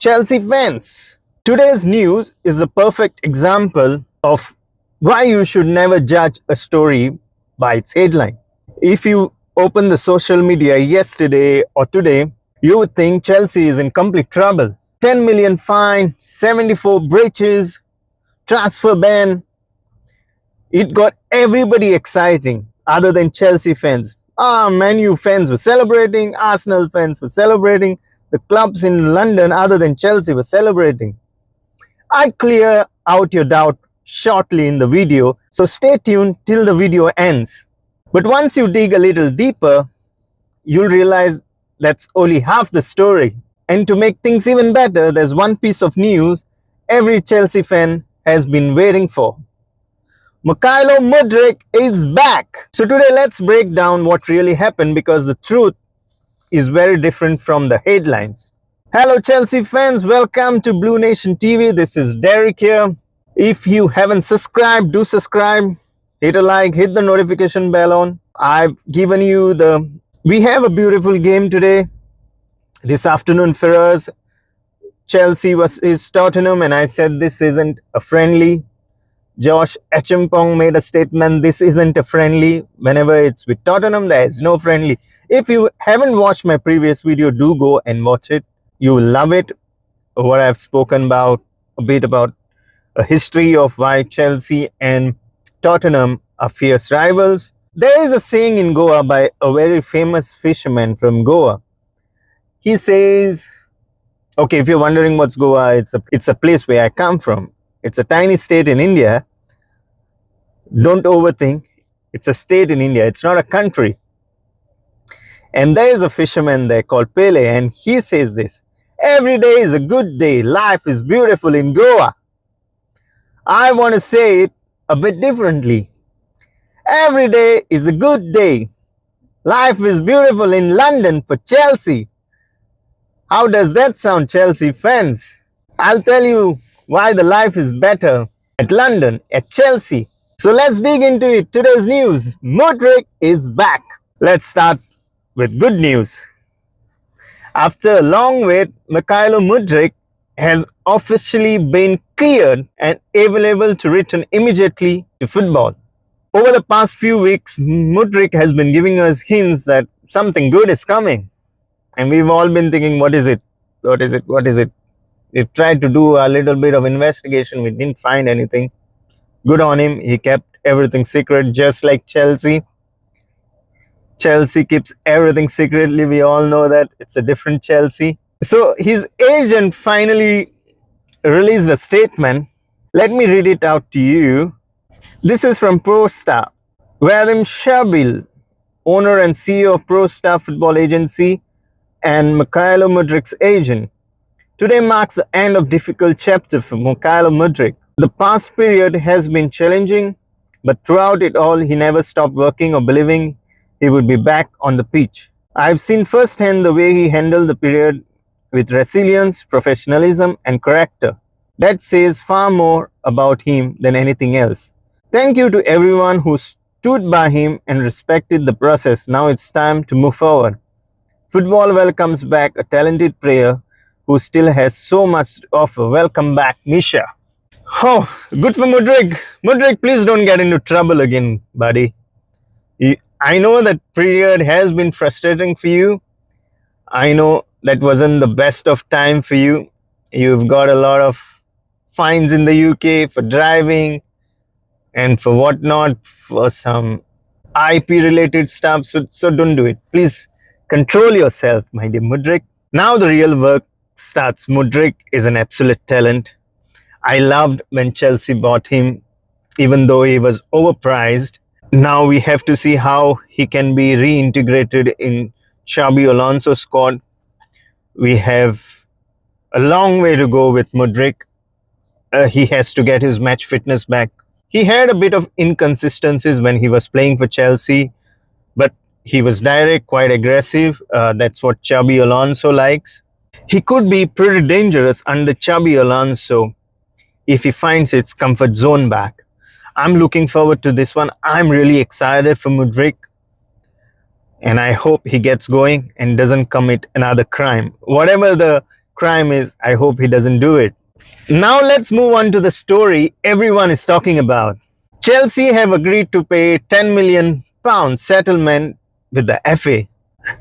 Chelsea fans, today's news is a perfect example of why you should never judge a story by its headline. If you open the social media yesterday or today, you would think Chelsea is in complete trouble. 10 million fine, 74 breaches, transfer ban. It got everybody exciting other than Chelsea fans. Man U fans were celebrating, Arsenal fans were celebrating, the clubs in London other than Chelsea were celebrating. I'll clear out your doubt shortly in the video, so stay tuned till the video ends. But once you dig a little deeper, you'll realize that's only half the story. And to make things even better, there's one piece of news every Chelsea fan has been waiting for. Mykhailo Mudryk is back. So today let's break down what really happened, because the truth is very different from the headlines. Hello Chelsea fans, welcome to Blue Nation TV. This is Derek here. If you haven't subscribed, do subscribe. Hit a like, hit the notification bell on. I've given you we have a beautiful game today. This afternoon for us, Chelsea is Tottenham, and I said this isn't a friendly. Josh Achimpong made a statement, this isn't a friendly. Whenever it's with Tottenham, there is no friendly. If you haven't watched my previous video, do go and watch it. You will love it. What I've spoken about, a bit about a history of why Chelsea and Tottenham are fierce rivals. There is a saying in Goa by a very famous fisherman from Goa. He says, okay, if you're wondering what's Goa, it's a place where I come from. It's a tiny state in India. Don't overthink. It's a state in India. It's not a country. And there is a fisherman there called Pele, and he says this: every day is a good day. Life is beautiful in Goa. I want to say it a bit differently. Every day is a good day. Life is beautiful in London for Chelsea. How does that sound, Chelsea fans? I'll tell you why the life is better at London, at Chelsea. So let's dig into it. Today's news: Mudryk is back. Let's start with good news. After a long wait, Mykhailo Mudryk has officially been cleared and available to return immediately to football. Over the past few weeks, Mudryk has been giving us hints that something good is coming. And we've all been thinking, what is it? What is it? What is it? We've tried to do a little bit of investigation. We didn't find anything. Good on him. He kept everything secret, just like Chelsea. Chelsea keeps everything secretly. We all know that it's a different Chelsea. So his agent finally released a statement. Let me read it out to you. This is from ProStar. Vadim Shabil, owner and CEO of ProStar Football Agency and Mykhailo Mudryk's agent. Today marks the end of difficult chapter for Mykhailo Mudryk. The past period has been challenging, but throughout it all, he never stopped working or believing he would be back on the pitch. I've seen firsthand the way he handled the period with resilience, professionalism, and character. That says far more about him than anything else. Thank you to everyone who stood by him and respected the process. Now it's time to move forward. Football welcomes back a talented player who still has so much to offer. Welcome back, Misha. Oh, good for Mudryk. Mudryk, please don't get into trouble again, buddy. I know that period has been frustrating for you. I know that wasn't the best of time for you. You've got a lot of fines in the UK for driving and for whatnot, for some IP related stuff. So don't do it. Please control yourself, my dear Mudryk. Now the real work starts. Mudryk is an absolute talent. I loved when Chelsea bought him, even though he was overpriced. Now we have to see how he can be reintegrated in Xabi Alonso's squad. We have a long way to go with Mudryk. He has to get his match fitness back. He had a bit of inconsistencies when he was playing for Chelsea, but he was direct, quite aggressive. That's what Xabi Alonso likes. He could be pretty dangerous under Xabi Alonso if he finds its comfort zone back. I'm looking forward to this one. I'm really excited for Mudryk, and I hope he gets going and doesn't commit another crime. Whatever the crime is, I hope he doesn't do it. Now let's move on to the story everyone is talking about. Chelsea have agreed to pay £10 million settlement with the FA.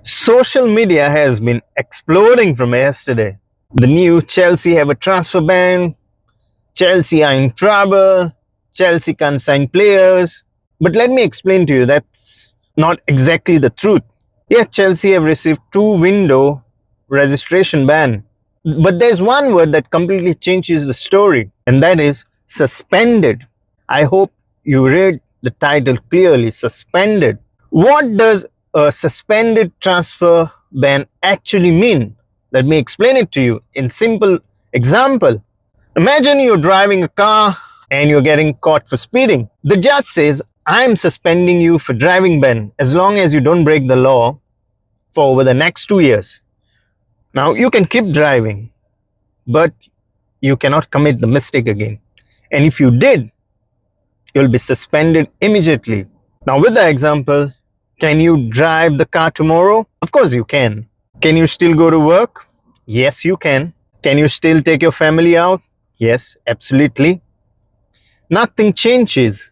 Social media has been exploding from yesterday. The new Chelsea have a transfer ban, Chelsea are in trouble, Chelsea can't sign players. But let me explain to you, that's not exactly the truth. Yes, Chelsea have received 2-window registration ban. But there's one word that completely changes the story, and that is suspended. I hope you read the title clearly, suspended. What does a suspended transfer ban actually mean? Let me explain it to you in simple example. Imagine you're driving a car and you're getting caught for speeding. The judge says, I'm suspending you for driving ban as long as you don't break the law for over the next 2 years. Now you can keep driving, but you cannot commit the mistake again. And if you did, you'll be suspended immediately. Now with the example, can you drive the car tomorrow? Of course you can. Can you still go to work? Yes, you can. Can you still take your family out? Yes, absolutely. Nothing changes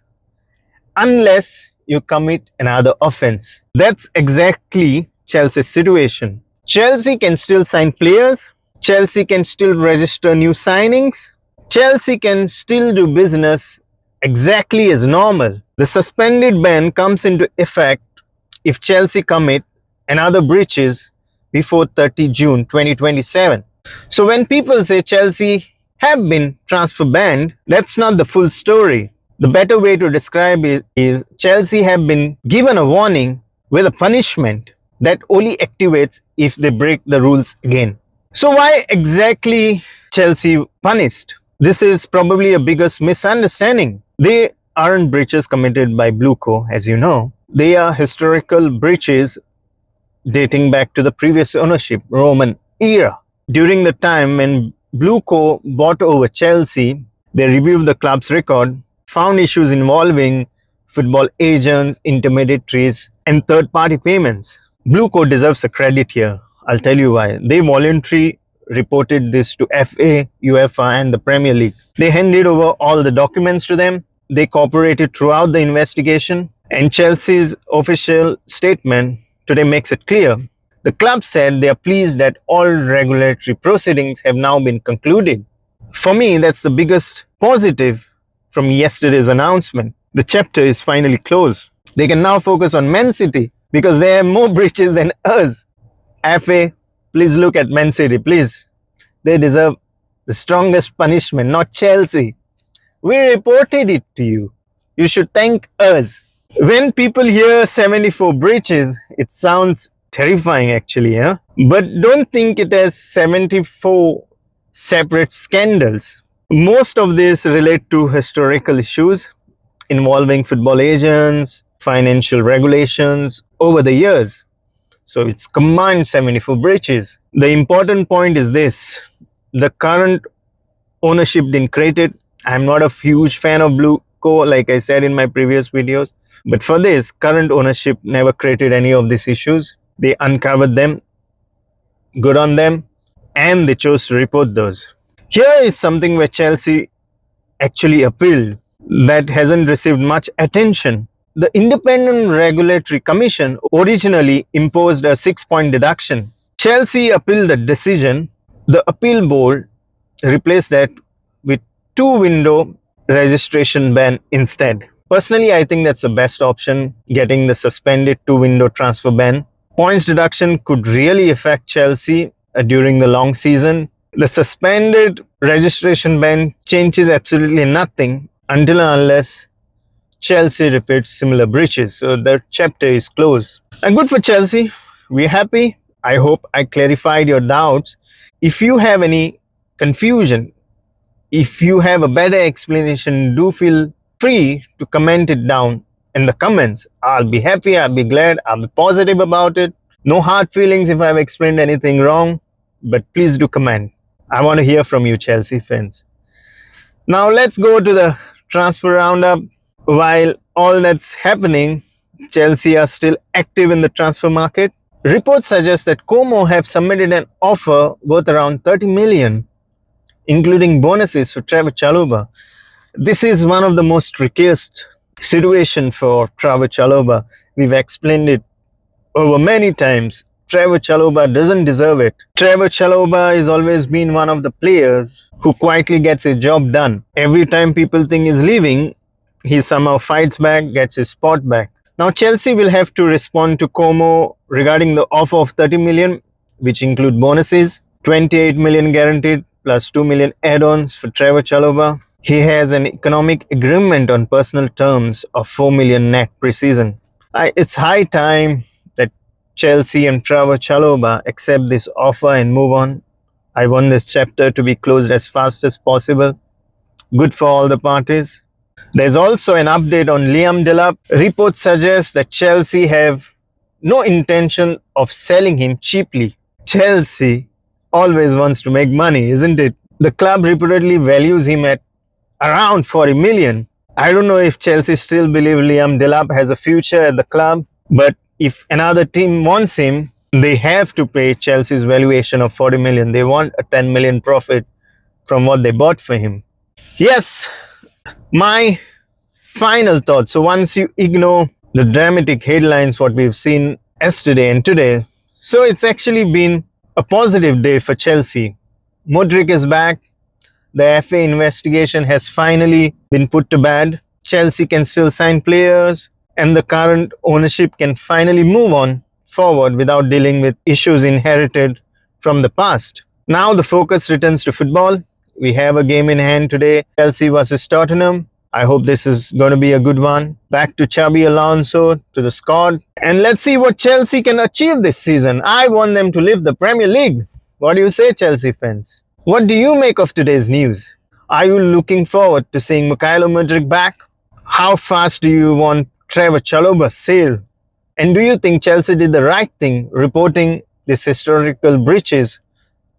unless you commit another offense. That's exactly Chelsea's situation. Chelsea can still sign players. Chelsea can still register new signings. Chelsea can still do business exactly as normal. The suspended ban comes into effect if Chelsea commit another breaches before 30 June 2027. So when people say Chelsea have been transfer banned, that's not the full story. The better way to describe it is Chelsea have been given a warning with a punishment that only activates if they break the rules again. So why exactly Chelsea punished? This is probably a biggest misunderstanding. They aren't breaches committed by Blueco, as you know. They are historical breaches dating back to the previous ownership, Roman era. During the time when Blueco bought over Chelsea, they reviewed the club's record, found issues involving football agents, intermediaries, and third-party payments. Blueco deserves a credit here. I'll tell you why. They voluntarily reported this to FA, UEFA, and the Premier League. They handed over all the documents to them. They cooperated throughout the investigation, and Chelsea's official statement today makes it clear. The club said they are pleased that all regulatory proceedings have now been concluded. For me, that's the biggest positive from yesterday's announcement. The chapter is finally closed. They can now focus on Man City because they have more breaches than us. FA, please look at Man City, please. They deserve the strongest punishment, not Chelsea. We reported it to you. You should thank us. When people hear 74 breaches, it sounds terrifying actually, huh? But don't think it as 74 separate scandals. Most of these relate to historical issues involving football agents, financial regulations over the years. So it's combined 74 breaches. The important point is this: the current ownership didn't create it. I'm not a huge fan of Blueco, like I said in my previous videos. But for this, current ownership never created any of these issues. They uncovered them, good on them, and they chose to report those. Here is something where Chelsea actually appealed that hasn't received much attention. The Independent Regulatory Commission originally imposed a 6-point deduction. Chelsea appealed the decision. The appeal board replaced that with 2-window registration ban instead. Personally, I think that's the best option, getting the suspended 2-window transfer ban. Points deduction could really affect Chelsea during the long season. The suspended registration ban changes absolutely nothing until and unless Chelsea repeats similar breaches. So the chapter is closed. And good for Chelsea. We're happy. I hope I clarified your doubts. If you have any confusion, if you have a better explanation, do feel free to comment it down in the comments. I'll be happy, I'll be glad, I'll be positive about it. No hard feelings if I've explained anything wrong, but please do comment. I want to hear from you, Chelsea fans. Now let's go to the transfer roundup. While all that's happening, Chelsea are still active in the transfer market. Reports suggest that Como have submitted an offer worth around 30 million, including bonuses for Trevor Chalobah. This is one of the most trickiest situation for Trevor Chalobah. We've explained it over many times. Trevor Chalobah doesn't deserve it. Trevor Chalobah has always been one of the players who quietly gets his job done. Every time people think he's leaving, he somehow fights back, gets his spot back. Now Chelsea will have to respond to Como regarding the offer of 30 million, which include bonuses, 28 million guaranteed plus 2 million add-ons for Trevor Chalobah. He has an economic agreement on personal terms of 4 million net pre-season. It's high time that Chelsea and Trevor Chalobah accept this offer and move on. I want this chapter to be closed as fast as possible. Good for all the parties. There's also an update on Liam Delap. Reports suggest that Chelsea have no intention of selling him cheaply. Chelsea always wants to make money, isn't it? The club reportedly values him at around 40 million. I don't know if Chelsea still believe Liam Delap has a future at the club, but if another team wants him, they have to pay Chelsea's valuation of 40 million. They want a 10 million profit from what they bought for him. Yes, my final thought. So once you ignore the dramatic headlines, what we've seen yesterday and today, so it's actually been a positive day for Chelsea. Mudryk is back. The FA investigation has finally been put to bed. Chelsea can still sign players, and the current ownership can finally move on forward without dealing with issues inherited from the past. Now the focus returns to football. We have a game in hand today, Chelsea versus Tottenham. I hope this is going to be a good one. Back to Xabi Alonso, to the squad. And let's see what Chelsea can achieve this season. I want them to lift the Premier League. What do you say, Chelsea fans? What do you make of today's news? Are you looking forward to seeing Mykhailo Mudryk back? How fast do you want Trevor Chalobah sail? And do you think Chelsea did the right thing reporting these historical breaches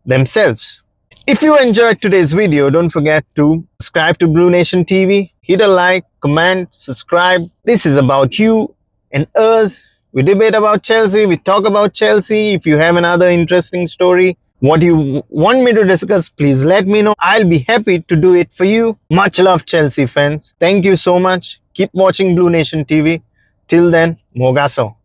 themselves? If you enjoyed today's video, don't forget to subscribe to Blue Nation TV. Hit a like, comment, subscribe. This is about you and us. We debate about Chelsea. We talk about Chelsea. If you have another interesting story, what you want me to discuss, please let me know. I'll be happy to do it for you. Much love, Chelsea fans. Thank you so much. Keep watching Blue Nation TV. Till then, Mogaso.